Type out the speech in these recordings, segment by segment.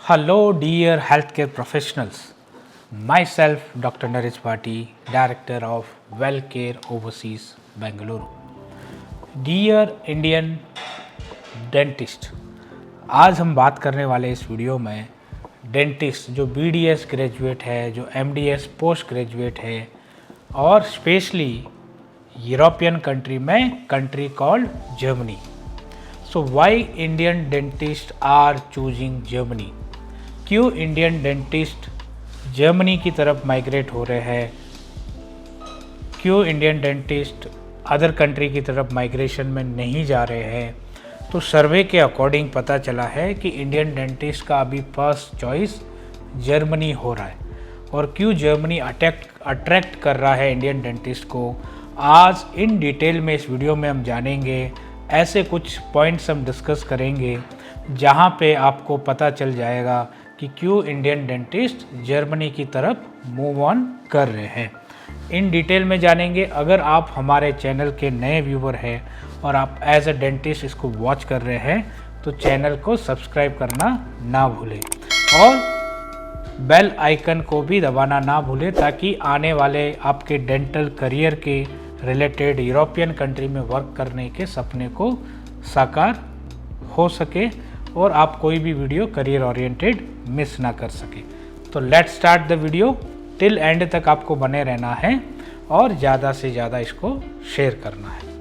Hello, dear healthcare professionals. Myself, Dr. Naresh Bhatti, Director of WellCare Overseas, Bengaluru. Dear Indian dentist, आज हम बात करने वाले इस वीडियो में डेंटिस्ट जो BDS ग्रेजुएट है, जो MDS पोस्ट ग्रेजुएट है और स्पेशली यूरोपियन कंट्री में country called Germany. So why Indian dentist are choosing Germany? क्यों इंडियन डेंटिस्ट जर्मनी की तरफ माइग्रेट हो रहे हैं? क्यों इंडियन डेंटिस्ट अदर कंट्री की तरफ माइग्रेशन में नहीं जा रहे हैं? तो सर्वे के अकॉर्डिंग पता चला है कि इंडियन डेंटिस्ट का अभी फर्स्ट चॉइस जर्मनी हो रहा है. और क्यों जर्मनी अट्रैक्ट कर रहा है इंडियन डेंटिस्ट को, आज इन डिटेल में इस वीडियो में हम जानेंगे. ऐसे कुछ पॉइंट्स हम डिस्कस करेंगे जहां पे आपको पता चल जाएगा कि क्यों इंडियन डेंटिस्ट जर्मनी की तरफ मूव ऑन कर रहे हैं. इन डिटेल में जानेंगे. अगर आप हमारे चैनल के नए व्यूवर हैं और आप एज अ डेंटिस्ट इसको वॉच कर रहे हैं तो चैनल को सब्सक्राइब करना ना भूलें और बेल आइकन को भी दबाना ना भूलें ताकि आने वाले आपके डेंटल करियर के रिलेटेड यूरोपियन कंट्री में वर्क करने के सपने को साकार हो सके और आप कोई भी वीडियो करियर ओरिएंटेड मिस ना कर सके. तो let's start the video. Till and तक आपको बने रहना है और ज़्यादा से ज़्यादा इसको शेयर करना है.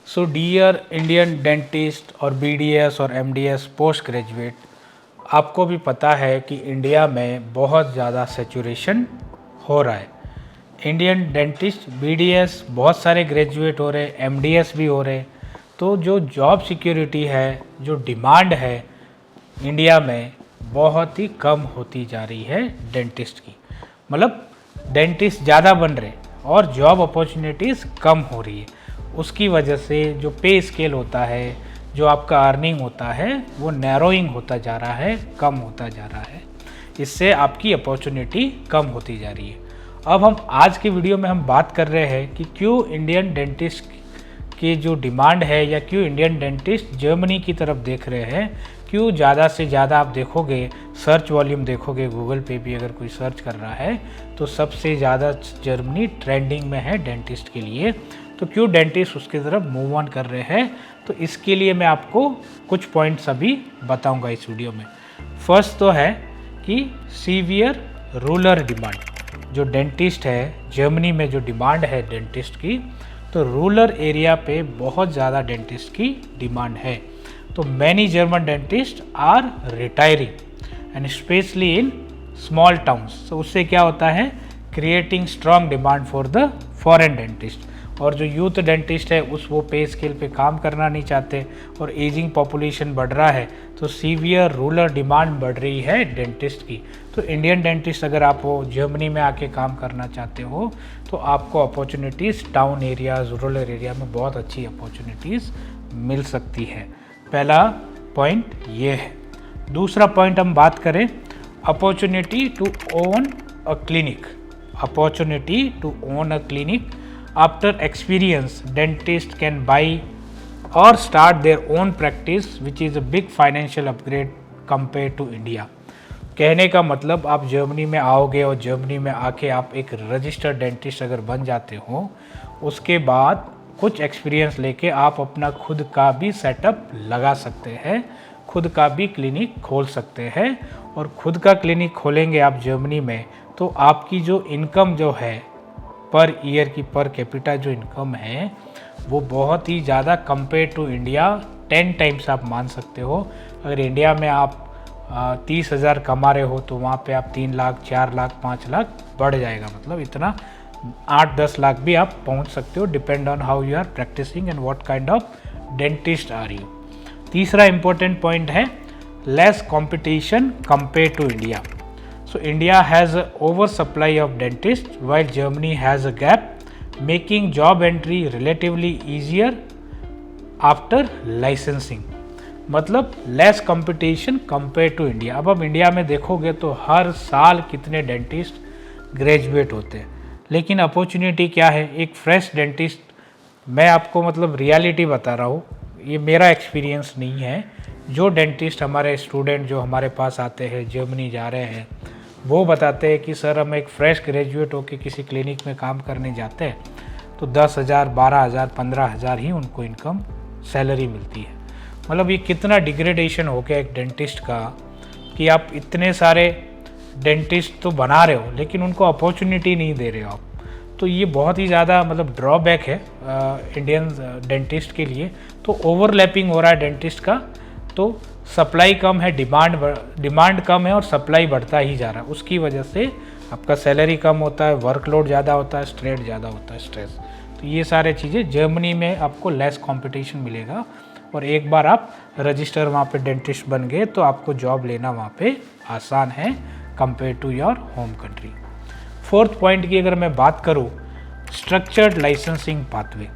सो डियर इंडियन डेंटिस्ट और BDS और MDS पोस्ट ग्रेजुएट, आपको भी पता है कि इंडिया में बहुत ज़्यादा सेचुरेशन हो रहा है. इंडियन डेंटिस्ट BDS बहुत सारे ग्रेजुएट हो रहे, MDS भी हो रहे. तो जो जॉब सिक्योरिटी है, जो डिमांड है इंडिया में बहुत ही कम होती जा रही है डेंटिस्ट की. मतलब डेंटिस्ट ज़्यादा बन रहे और जॉब अपॉर्चुनिटीज़ कम हो रही है. उसकी वजह से जो पे स्केल होता है, जो आपका अर्निंग होता है, वो नैरोइंग होता जा रहा है, कम होता जा रहा है. इससे आपकी अपॉर्चुनिटी कम होती जा रही है. अब हम आज के वीडियो में हम बात कर रहे हैं कि क्यों इंडियन डेंटिस्ट की जो डिमांड है या क्यों इंडियन डेंटिस्ट जर्मनी की तरफ देख रहे हैं. क्यों ज़्यादा से ज़्यादा आप देखोगे, सर्च वॉल्यूम देखोगे, गूगल पे भी अगर कोई सर्च कर रहा है तो सबसे ज़्यादा जर्मनी ट्रेंडिंग में है डेंटिस्ट के लिए. तो क्यों डेंटिस्ट उसकी तरफ मूव ऑन कर रहे हैं, तो इसके लिए मैं आपको कुछ पॉइंट्स अभी बताऊंगा इस वीडियो में. फर्स्ट तो है कि सीवियर रूरल डिमांड. जो डेंटिस्ट है जर्मनी में, जो डिमांड है डेंटिस्ट की, तो रूरल एरिया पे बहुत ज़्यादा डेंटिस्ट की डिमांड है. तो many German dentist are retiring and specially in small towns. तो उससे क्या होता है, creating strong demand for the foreign dentist. और जो यूथ डेंटिस्ट है वो पे स्केल पे काम करना नहीं चाहते और एजिंग पॉपुलेशन बढ़ रहा है, तो सीवियर रूरल डिमांड बढ़ रही है डेंटिस्ट की. तो इंडियन डेंटिस्ट अगर आप जर्मनी में आके काम करना चाहते हो तो आपको opportunities town areas, rural area में बहुत अच्छी अपॉर्चुनिटीज़ मिल सकती है. पहला पॉइंट ये है. दूसरा पॉइंट हम बात करें opportunity to own a clinic. Opportunity to own a clinic. After experience, dentists can buy or start their own practice, which is a big financial upgrade compared to India. कहने का मतलब आप जर्मनी में आओगे और जर्मनी में आके आप एक रजिस्टर्ड डेंटिस्ट अगर बन जाते हो, उसके बाद कुछ एक्सपीरियंस लेके आप अपना खुद का भी सेटअप लगा सकते हैं, खुद का भी क्लिनिक खोल सकते हैं. और खुद का क्लिनिक खोलेंगे आप जर्मनी में तो आपकी जो इनकम जो है पर ईयर की, पर कैपिटा जो इनकम है, वो बहुत ही ज़्यादा कंपेयर टू इंडिया 10 टाइम्स आप मान सकते हो. अगर इंडिया में आप 30,000 कमा रहे हो तो वहाँ पे आप 3 लाख, 4 लाख, 5 लाख बढ़ जाएगा. मतलब इतना 8-10 लाख भी आप पहुंच सकते हो, depend on how you are practicing and what kind of dentist are you. तीसरा इंपॉर्टेंट पॉइंट है less competition compare to India. So India has over supply of dentist while Germany has a gap, making job entry relatively easier after licensing. मतलब less competition compare to India. अब India में देखोगे तो हर साल कितने dentist graduate होते हैं, लेकिन अपॉर्चुनिटी क्या है, एक फ्रेश डेंटिस्ट, मैं आपको मतलब रियलिटी बता रहा हूँ, ये मेरा एक्सपीरियंस नहीं है, जो डेंटिस्ट हमारे स्टूडेंट जो हमारे पास आते हैं जर्मनी जा रहे हैं, वो बताते हैं कि सर हम एक फ्रेश ग्रेजुएट होकर किसी क्लिनिक में काम करने जाते हैं तो 10,000, 12,000, 15,000 ही उनको इनकम सैलरी मिलती है। मतलब ये कितना डिग्रेडेशन हो गया एक डेंटिस्ट का कि आप इतने सारे डेंटिस्ट तो बना रहे हो लेकिन उनको अपॉर्चुनिटी नहीं दे रहे हो आप। तो ये बहुत ही ज़्यादा मतलब ड्रॉबैक है इंडियन डेंटिस्ट के लिए। तो ओवरलैपिंग हो रहा है डेंटिस्ट का, तो सप्लाई कम है, डिमांड कम है और सप्लाई बढ़ता ही जा रहा है। उसकी वजह से आपका सैलरी कम होता है, वर्कलोड ज़्यादा होता है, स्ट्रेस ज़्यादा होता है, स्ट्रेस। तो ये सारे चीज़ें जर्मनी में आपको लेस कंपटीशन मिलेगा और एक बार आप रजिस्टर वहाँ पे डेंटिस्ट बन गए तो आपको जॉब लेना वहाँ पे आसान है compare to your home country. Fourth point की अगर मैं बात करूँ, स्ट्रक्चर्ड लाइसेंसिंग पाथवे।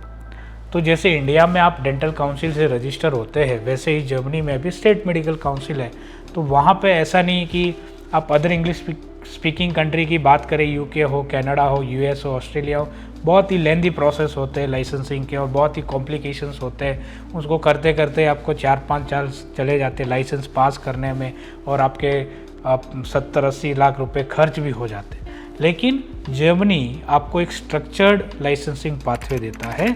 तो जैसे इंडिया में आप डेंटल काउंसिल से रजिस्टर होते हैं, वैसे ही जर्मनी में भी स्टेट मेडिकल काउंसिल है। तो वहाँ पे ऐसा नहीं कि आप अदर इंग्लिश स्पीकिंग कंट्री की बात करें, यूके हो, कनाडा हो, यूएस हो, ऑस्ट्रेलिया हो, बहुत ही लेंदी प्रोसेस होते हैं लाइसेंसिंग के और बहुत ही कॉम्प्लिकेशंस होते हैं। उसको करते करते आपको 4-5 साल चले जाते हैं लाइसेंस पास करने में और आपके 70-80 लाख रुपए खर्च भी हो जाते हैं। लेकिन जर्मनी आपको एक स्ट्रक्चर्ड लाइसेंसिंग पाथवे देता है।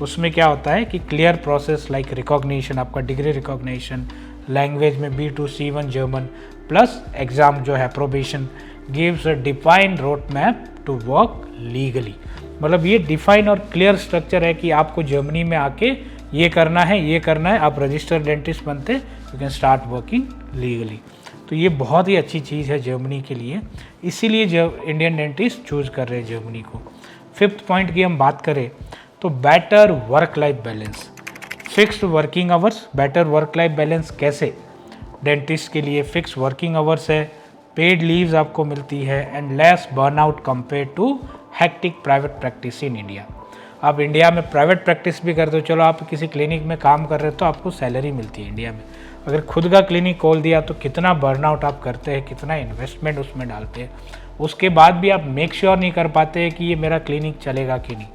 उसमें क्या होता है कि क्लियर प्रोसेस लाइक रिकॉग्निशन, आपका डिग्री रिकॉग्निशन, लैंग्वेज में B2 C1 German plus exam जो है approbation, gives a defined road map to work legally. मतलब ये डिफाइन और क्लियर स्ट्रक्चर है कि आपको जर्मनी में आके ये करना है, ये करना है, आप रजिस्टर्ड डेंटिस्ट बनते, you can start working legally. तो ये बहुत ही अच्छी चीज़ है जर्मनी के लिए, इसीलिए जब इंडियन डेंटिस्ट चूज़ कर रहे हैं जर्मनी को। फिफ्थ पॉइंट की हम बात करें तो better work life balance, fixed working hours. Better work life balance कैसे? डेंटिस्ट के लिए फिक्स वर्किंग आवर्स है, पेड लीव्स आपको मिलती है and less burnout compare to hectic private practice in India. आप इंडिया में प्राइवेट प्रैक्टिस भी करते हो, चलो आप किसी क्लिनिक में काम कर रहे हो तो आपको सैलरी मिलती है इंडिया में। अगर खुद का क्लिनिक खोल दिया तो कितना बर्नआउट आप करते हैं, कितना इन्वेस्टमेंट उसमें डालते हैं, उसके बाद भी आप मेक श्योर नहीं कर पाते हैं कि ये मेरा क्लिनिक चलेगा कि नहीं,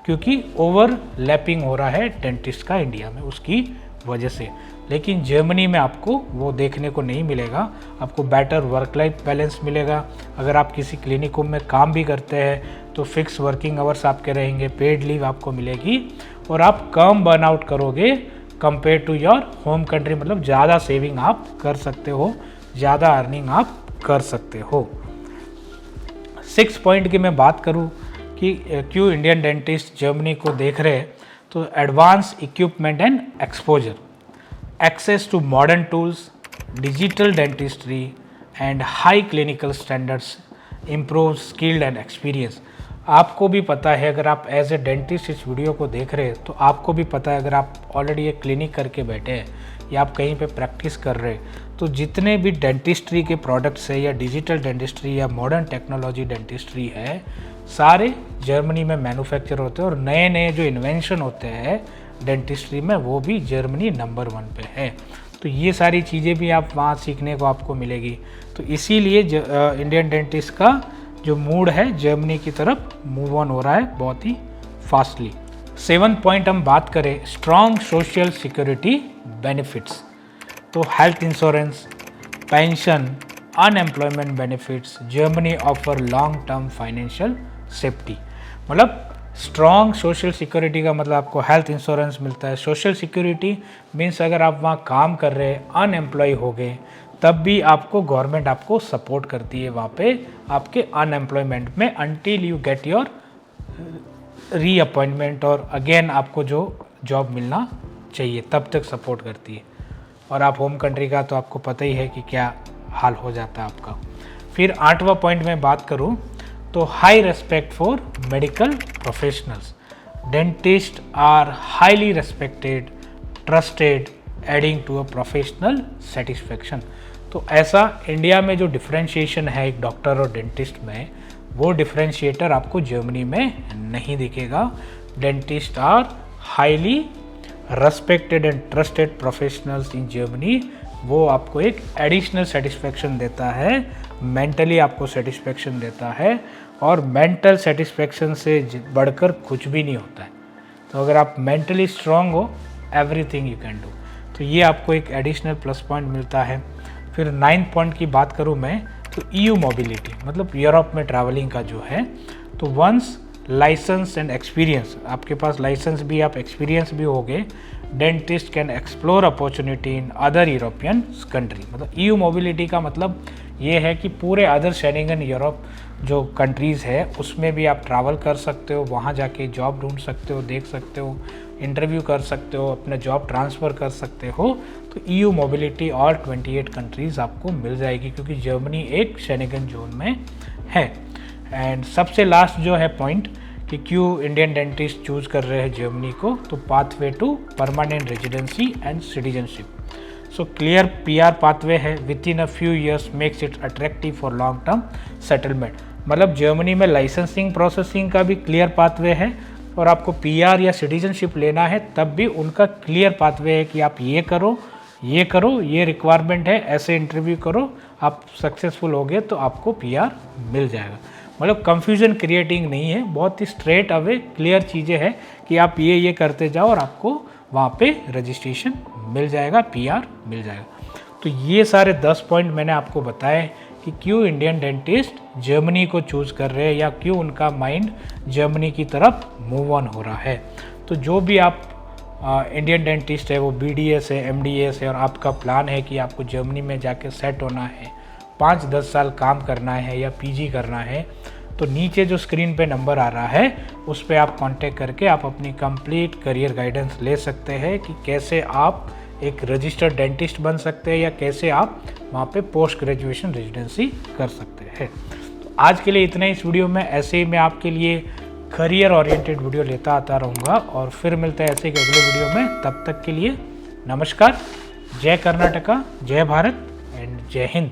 क्योंकि ओवरलैपिंग हो रहा है डेंटिस्ट का इंडिया में उसकी वजह से। लेकिन जर्मनी में आपको वो देखने को नहीं मिलेगा, आपको बेटर वर्क लाइफ बैलेंस मिलेगा। अगर आप किसी क्लिनिकों में काम भी करते हैं तो फिक्स वर्किंग आवर्स आपके रहेंगे, पेड लीव आपको मिलेगी और आप कम बर्नआउट करोगे compare to your home country. मतलब ज़्यादा सेविंग आप कर सकते हो, ज़्यादा अर्निंग आप कर सकते हो। 6 पॉइंट की मैं बात करूँ कि क्यों इंडियन डेंटिस्ट जर्मनी को देख रहे हैं, तो advance equipment and exposure, access to modern tools, digital dentistry and high clinical standards, improve skilled and experience. आपको भी पता है, अगर आप एज ए डेंटिस्ट इस वीडियो को देख रहे हैं तो आपको भी पता है, अगर आप ऑलरेडी एक क्लिनिक करके बैठे हैं या आप कहीं पे प्रैक्टिस कर रहे हैं तो जितने भी डेंटिस्ट्री के प्रोडक्ट्स है या डिजिटल डेंटिस्ट्री या मॉडर्न टेक्नोलॉजी डेंटिस्ट्री है, सारे जर्मनी में मैन्युफैक्चर होते हैं और नए नए जो इन्वेंशन होते हैं डेंटिस्ट्री में वो भी जर्मनी नंबर 1 पे है। तो ये सारी चीज़ें भी आप वहाँ सीखने को आपको मिलेगी। तो इसीलिए इंडियन डेंटिस्ट का जो मूड है जर्मनी की तरफ मूव ऑन हो रहा है बहुत ही फास्टली। 7 पॉइंट हम बात करें, स्ट्रॉन्ग सोशल सिक्योरिटी बेनिफिट्स। तो health insurance, pension, unemployment benefits, Germany offer long term financial safety. मतलब स्ट्रॉन्ग सोशल सिक्योरिटी का मतलब आपको हेल्थ इंश्योरेंस मिलता है। सोशल सिक्योरिटी मीन्स अगर आप वहाँ काम कर रहे हैं, अनएम्प्लॉय हो गए, तब भी आपको गवर्नमेंट आपको सपोर्ट करती है वहाँ पे आपके अनएम्प्लॉयमेंट में, until you get your reappointment और अगेन आपको जो जॉब मिलना चाहिए तब तक सपोर्ट करती है। और आप होम कंट्री का तो आपको पता ही है कि क्या हाल हो जाता है आपका। फिर 8वां पॉइंट में बात करूँ तो high respect for medical professionals, dentist are highly respected, trusted, adding to a professional satisfaction. तो ऐसा इंडिया में जो डिफरेंशिएशन है एक डॉक्टर और डेंटिस्ट में, वो डिफरेंशिएटर आपको जर्मनी में नहीं दिखेगा। Dentist are highly respected and trusted professionals in Germany, वो आपको एक एडिशनल सेटिस्फेक्शन देता है, मेंटली आपको सेटिस्फेक्शन देता है, और मेंटल सेटिस्फेक्शन से बढ़कर कुछ भी नहीं होता है। तो अगर आप मेंटली स्ट्रांग हो, एवरीथिंग यू कैन डू। तो ये आपको एक एडिशनल प्लस पॉइंट मिलता है। फिर 9th पॉइंट की बात करूँ मैं, तो EU मोबिलिटी, मतलब यूरोप में ट्रैवलिंग का जो है, तो वंस लाइसेंस एंड एक्सपीरियंस, आपके पास लाइसेंस भी, आप एक्सपीरियंस भी हो गए, dentist can explore opportunity in other European country. मतलब EU मोबिलिटी का मतलब ये है कि पूरे अदर शेंगन यूरोप जो कंट्रीज़ है उसमें भी आप ट्रैवल कर सकते हो, वहाँ जाके जॉब ढूंढ सकते हो, देख सकते हो, इंटरव्यू कर सकते हो, अपना जॉब ट्रांसफ़र कर सकते हो। तो EU मोबिलिटी और 28 कंट्रीज़ आपको मिल जाएगी, क्योंकि जर्मनी एक शेंगन जोन में है। एंड सबसे लास्ट जो है पॉइंट कि क्यों इंडियन डेंटिस्ट चूज़ कर रहे हैं जर्मनी को, तो pathway to permanent residency and citizenship. So clear PR pathway है within a few years makes it attractive for long term settlement. मतलब जर्मनी में लाइसेंसिंग प्रोसेसिंग का भी क्लियर पाथवे है, और आपको PR या सिटीजनशिप लेना है तब भी उनका क्लियर पाथवे है कि आप ये करो, ये करो, ये रिक्वायरमेंट है, ऐसे इंटरव्यू करो, आप सक्सेसफुल हो गए तो आपको PR मिल जाएगा। मतलब कंफ्यूजन क्रिएटिंग नहीं है, बहुत ही स्ट्रेट अवे क्लियर चीज़ें हैं कि आप ये करते जाओ और आपको वहाँ पे रजिस्ट्रेशन मिल जाएगा, PR मिल जाएगा। तो ये सारे 10 पॉइंट मैंने आपको बताए कि क्यों इंडियन डेंटिस्ट जर्मनी को चूज़ कर रहे हैं, या क्यों उनका माइंड जर्मनी की तरफ मूव ऑन हो रहा है। तो जो भी आप इंडियन डेंटिस्ट है, वो BDS है, MDS है, और आपका प्लान है कि आपको जर्मनी में जाके सेट होना है, 5-10 साल काम करना है या PG करना है, तो नीचे जो स्क्रीन पे नंबर आ रहा है उस पर आप कांटेक्ट करके आप अपनी कंप्लीट करियर गाइडेंस ले सकते हैं कि कैसे आप एक रजिस्टर्ड डेंटिस्ट बन सकते हैं, या कैसे आप वहाँ पे पोस्ट ग्रेजुएशन रेजिडेंसी कर सकते हैं। तो आज के लिए इतना ही इस वीडियो में। ऐसे ही मैं आपके लिए करियर ओरिएंटेड वीडियो लेता आता रहूँगा, और फिर मिलते हैं ऐसे एक अगले वीडियो में। तब तक के लिए नमस्कार, जय कर्नाटका, जय भारत एंड जय हिंद।